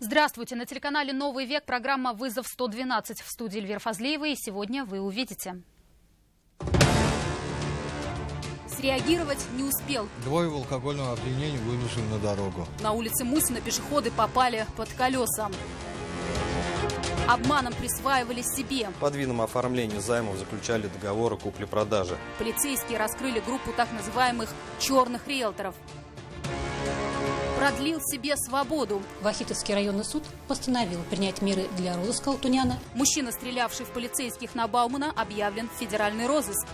Здравствуйте! На телеканале «Новый век» программа «Вызов 112». В студии Эльвира Фазлиева. И сегодня вы увидите. Среагировать не успел. Двое в алкогольном опьянении выбежали на дорогу. На улице Мусина пешеходы попали под колеса. Обманом присваивали себе. Под видом оформления займов заключали договоры купли-продажи. Полицейские раскрыли группу так называемых «черных риэлторов». Продлил себе свободу. Вахитовский районный суд постановил принять меры для розыска Алтуняна. Мужчина, стрелявший в полицейских на Баумана, объявлен в федеральный розыск.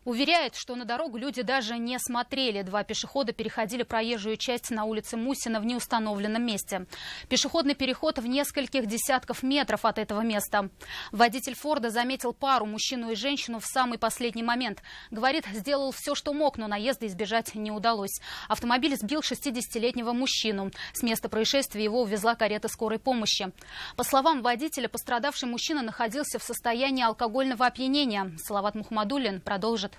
Уверяет, что на дорогу люди даже не смотрели. Два пешехода переходили проезжую часть на улице Мусина в неустановленном месте. Пешеходный переход в нескольких десятков метров от этого места. Водитель Форда заметил пару, мужчину и женщину, в самый последний момент. Говорит, сделал все, что мог, но наезда избежать не удалось. Автомобиль сбил 60-летнего мужчину. С места происшествия его увезла карета скорой помощи. По словам водителя, пострадавший мужчина находился в состоянии алкогольного опьянения. Салават Мухаммадуллин продолжит.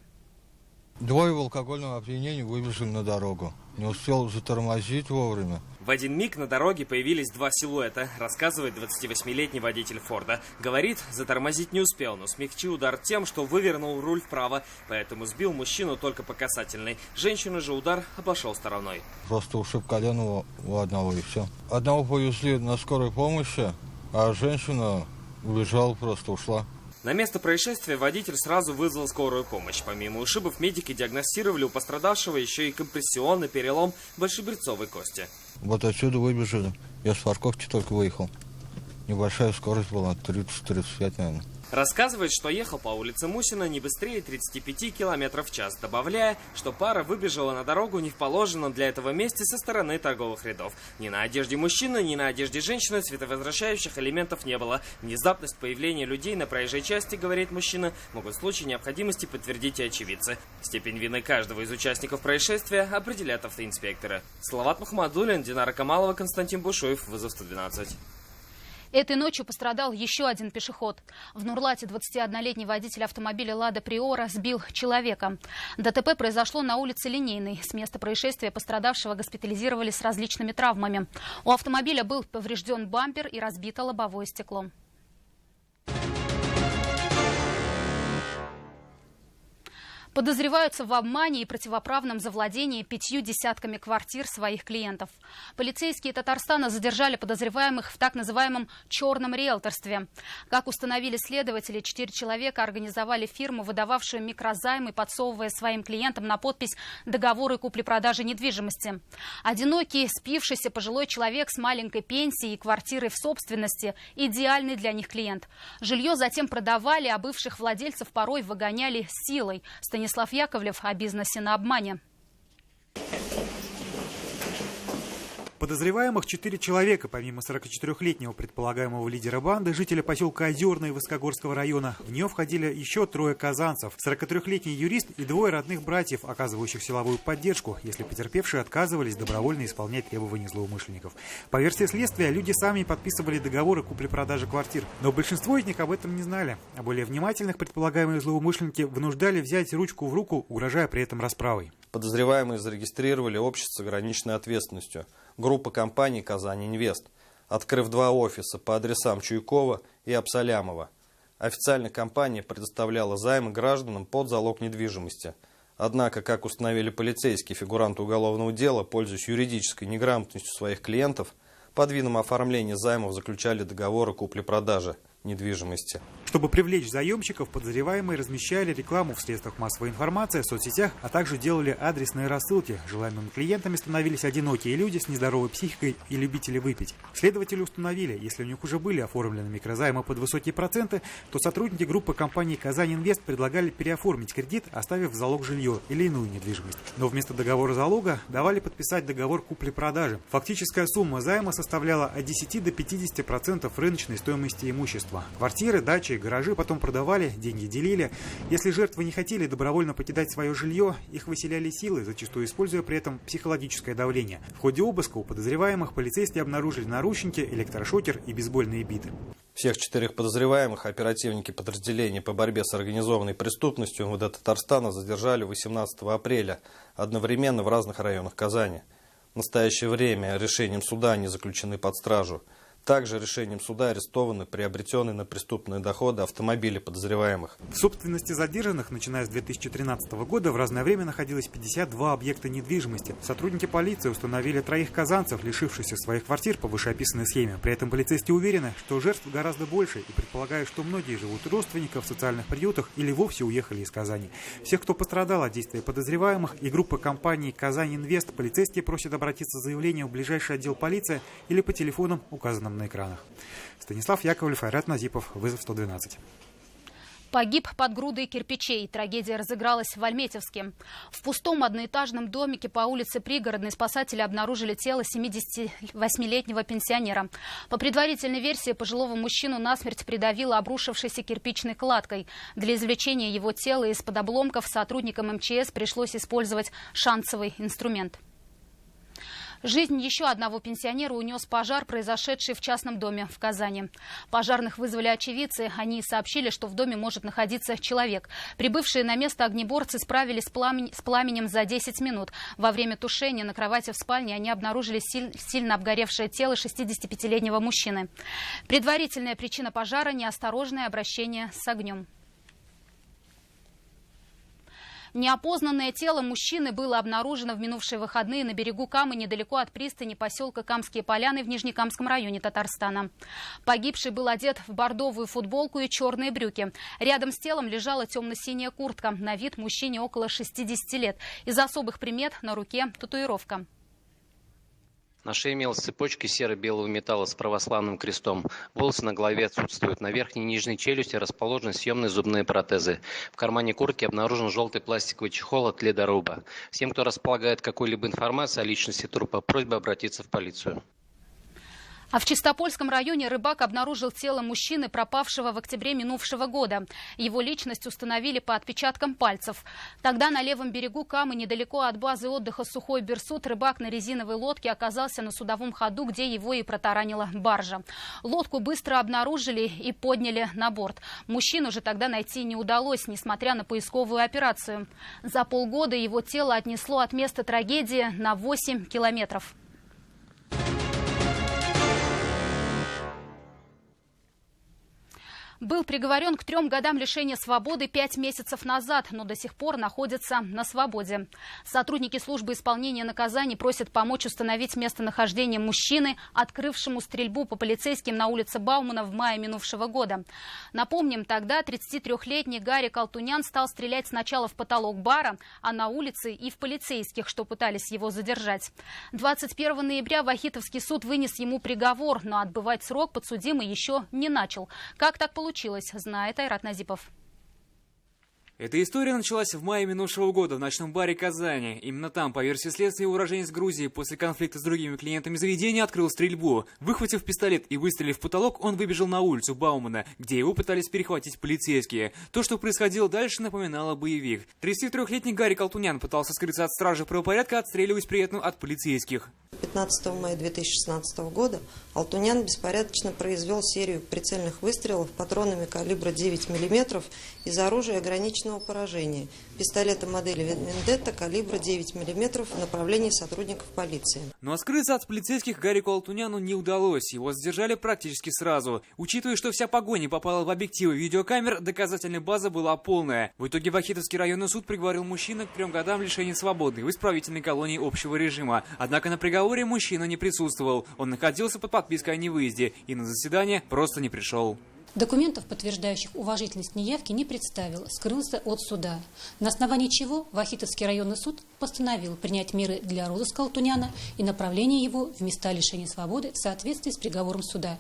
Двое в алкогольном опьянении выбежали на дорогу. Не успел затормозить вовремя. В один миг на дороге появились два силуэта, рассказывает 28-летний водитель Форда. Говорит, затормозить не успел, но смягчил удар тем, что вывернул руль вправо, поэтому сбил мужчину только по касательной. Женщину же удар обошел стороной. Просто ушиб колено у одного и все. Одного повезли на скорой помощи, а женщина убежала, просто ушла. На место происшествия водитель сразу вызвал скорую помощь. Помимо ушибов, медики диагностировали у пострадавшего еще и компрессионный перелом большебрюцовой кости. Вот отсюда выбежали. Я с парковки только выехал. Небольшая скорость была, 30-35, наверное. Рассказывает, что ехал по улице Мусина не быстрее 35 км в час, добавляя, что пара выбежала на дорогу не в положенном для этого месте со стороны торговых рядов. Ни на одежде мужчины, ни на одежде женщины световозвращающих элементов не было. Внезапность появления людей на проезжей части, говорит мужчина, могут в случае необходимости подтвердить и очевидцы. Степень вины каждого из участников происшествия определяют автоинспекторы. Салават Мухаммадуллин, Динара Камалова, Константин Бушуев, Вызов 112. Этой ночью пострадал еще один пешеход. В Нурлате 21-летний водитель автомобиля «Лада Приора» сбил человека. ДТП произошло на улице Линейной. С места происшествия пострадавшего госпитализировали с различными травмами. У автомобиля был поврежден бампер и разбито лобовое стекло. Подозреваются в обмане и противоправном завладении 5 десятками квартир своих клиентов. Полицейские Татарстана задержали подозреваемых в так называемом «черном риэлторстве». Как установили следователи, 4 человека организовали фирму, выдававшую микрозаймы, подсовывая своим клиентам на подпись договоры купли-продажи недвижимости. Одинокий, спившийся пожилой человек с маленькой пенсией и квартирой в собственности – идеальный для них клиент. Жилье затем продавали, а бывших владельцев порой выгоняли силой. Станислав Яковлев о бизнесе на обмане. Подозреваемых 4 человека, помимо 44-летнего предполагаемого лидера банды, жителя поселка Озерное Высокогорского района. В нее входили еще 3 казанцев, 43-летний юрист и 2 родных братьев, оказывающих силовую поддержку, если потерпевшие отказывались добровольно исполнять требования злоумышленников. По версии следствия, люди сами подписывали договоры купли-продажи квартир, но большинство из них об этом не знали. А более внимательных предполагаемые злоумышленники вынуждали взять ручку в руку, угрожая при этом расправой. Подозреваемые зарегистрировали общество с ограниченной ответственностью. Группа компаний «Казань-Инвест», открыв 2 офиса по адресам Чуйкова и Абсалямова. Официально компания предоставляла займы гражданам под залог недвижимости. Однако, как установили полицейские, фигуранты уголовного дела, пользуясь юридической неграмотностью своих клиентов, под видом оформления займов заключали договоры купли-продажи недвижимости. Чтобы привлечь заемщиков, подозреваемые размещали рекламу в средствах массовой информации, в соцсетях, а также делали адресные рассылки. Желаемыми клиентами становились одинокие люди с нездоровой психикой и любители выпить. Следователи установили, если у них уже были оформлены микрозаймы под высокие проценты, то сотрудники группы компании «Казань-Инвест» предлагали переоформить кредит, оставив в залог жилье или иную недвижимость. Но вместо договора залога давали подписать договор купли-продажи. Фактическая сумма займа составляла от 10 до 50% рыночной стоимости имущества. Квартиры, дачи, гаражи потом продавали, деньги делили. Если жертвы не хотели добровольно покидать свое жилье, их выселяли силой, зачастую используя при этом психологическое давление. В ходе обыска у подозреваемых полицейские обнаружили наручники, электрошокер и бейсбольные биты. Всех 4 подозреваемых оперативники подразделения по борьбе с организованной преступностью МВД Татарстана задержали 18 апреля, одновременно в разных районах Казани. В настоящее время решением суда они заключены под стражу. Также решением суда арестованы приобретенные на преступные доходы автомобили подозреваемых. В собственности задержанных, начиная с 2013 года, в разное время находилось 52 объекта недвижимости. Сотрудники полиции установили 3 казанцев, лишившихся своих квартир по вышеописанной схеме. При этом полицейские уверены, что жертв гораздо больше и предполагают, что многие живут у родственников в социальных приютах или вовсе уехали из Казани. Всех, кто пострадал от действия подозреваемых, и группа компании «Казань Инвест», полицейские просят обратиться с заявлением в ближайший отдел полиции или по телефонам, указанным на экранах. Станислав Яковлев, Айрат Назипов, вызов 112. Погиб под грудой кирпичей. Трагедия разыгралась в Альметьевске. В пустом одноэтажном домике по улице Пригородной спасатели обнаружили тело 78-летнего пенсионера. По предварительной версии, пожилого мужчину насмерть придавило обрушившейся кирпичной кладкой. Для извлечения его тела из-под обломков сотрудникам МЧС пришлось использовать шансовый инструмент. Жизнь еще одного пенсионера унес пожар, произошедший в частном доме в Казани. Пожарных вызвали очевидцы. Они сообщили, что в доме может находиться человек. Прибывшие на место огнеборцы справились с пламенем за 10 минут. Во время тушения на кровати в спальне они обнаружили сильно обгоревшее тело 65-летнего мужчины. Предварительная причина пожара – неосторожное обращение с огнем. Неопознанное тело мужчины было обнаружено в минувшие выходные на берегу Камы, недалеко от пристани поселка Камские Поляны в Нижнекамском районе Татарстана. Погибший был одет в бордовую футболку и черные брюки. Рядом с телом лежала темно-синяя куртка. На вид мужчине около 60 лет. Из особых примет на руке татуировка. На шее имелась цепочка серо-белого металла с православным крестом. Волосы на голове отсутствуют. На верхней и нижней челюсти расположены съемные зубные протезы. В кармане куртки обнаружен желтый пластиковый чехол от ледоруба. Всем, кто располагает какой-либо информацией о личности трупа, просьба обратиться в полицию. А в Чистопольском районе рыбак обнаружил тело мужчины, пропавшего в октябре минувшего года. Его личность установили по отпечаткам пальцев. Тогда на левом берегу Камы, недалеко от базы отдыха Сухой Берсут, рыбак на резиновой лодке оказался на судовом ходу, где его и протаранила баржа. Лодку быстро обнаружили и подняли на борт. Мужчину же тогда найти не удалось, несмотря на поисковую операцию. За полгода его тело отнесло от места трагедии на 8 километров. Был приговорен к 3 годам лишения свободы 5 месяцев назад, но до сих пор находится на свободе. Сотрудники службы исполнения наказаний просят помочь установить местонахождение мужчины, открывшему стрельбу по полицейским на улице Баумана в мае минувшего года. Напомним, тогда 33-летний Гарик Алтунян стал стрелять сначала в потолок бара, а на улице и в полицейских, что пытались его задержать. 21 ноября Вахитовский суд вынес ему приговор, но отбывать срок подсудимый еще не начал. Как так получилось, знает Айрат Назипов. Эта история началась в мае минувшего года в ночном баре Казани. Именно там, по версии следствия, уроженец Грузии после конфликта с другими клиентами заведения открыл стрельбу. Выхватив пистолет и выстрелив в потолок, он выбежал на улицу Баумана, где его пытались перехватить полицейские. То, что происходило дальше, напоминало боевик. 33-летний Гарик Алтунян пытался скрыться от стражи правопорядка, отстреливаясь при этом от полицейских. 15 мая 2016 года Алтунян беспорядочно произвел серию прицельных выстрелов патронами калибра 9 мм из оружия ограниченного поражения, пистолета модели Вендетта калибра 9 мм в направлении сотрудников полиции. Но скрыться от полицейских Гарику Алтуняну не удалось. Его задержали практически сразу. Учитывая, что вся погоня попала в объективы видеокамер, доказательная база была полная. В итоге Вахитовский районный суд приговорил мужчину к 3 годам лишения свободы в исправительной колонии общего режима. Однако на приговоре мужчина не присутствовал. Он находился под подпиской о невыезде и на заседание просто не пришел. Документов, подтверждающих уважительность неявки, не представил, скрылся от суда. На основании чего Вахитовский районный суд постановил принять меры для розыска Алтуняна и направления его в места лишения свободы в соответствии с приговором суда.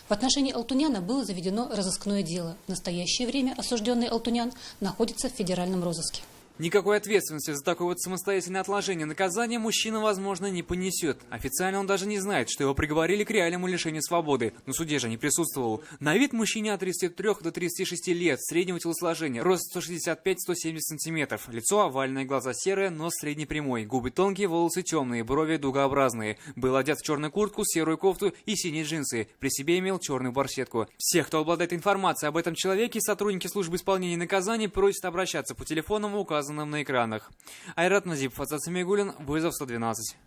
В отношении Алтуняна было заведено разыскное дело. В настоящее время осужденный Алтунян находится в федеральном розыске. Никакой ответственности за такое вот самостоятельное отложение наказания мужчина, возможно, не понесет. Официально он даже не знает, что его приговорили к реальному лишению свободы. На суде же не присутствовал. На вид мужчине от 33 до 36 лет, среднего телосложения, рост 165-170 см, лицо овальное, глаза серые, нос средний прямой, губы тонкие, волосы темные, брови дугообразные. Был одет в черную куртку, серую кофту и синие джинсы. При себе имел черную барсетку. Всех, кто обладает информацией об этом человеке, сотрудники службы исполнения наказаний просят обращаться по телефонам, указанным на экранах. Айрат Назипов, Азат Самигуллин, вызов 112.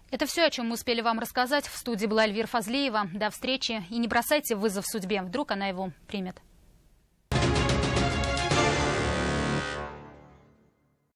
Это все, о чем мы успели вам рассказать. В студии была Эльвира Фазлиева. До встречи. И не бросайте вызов судьбе. Вдруг она его примет.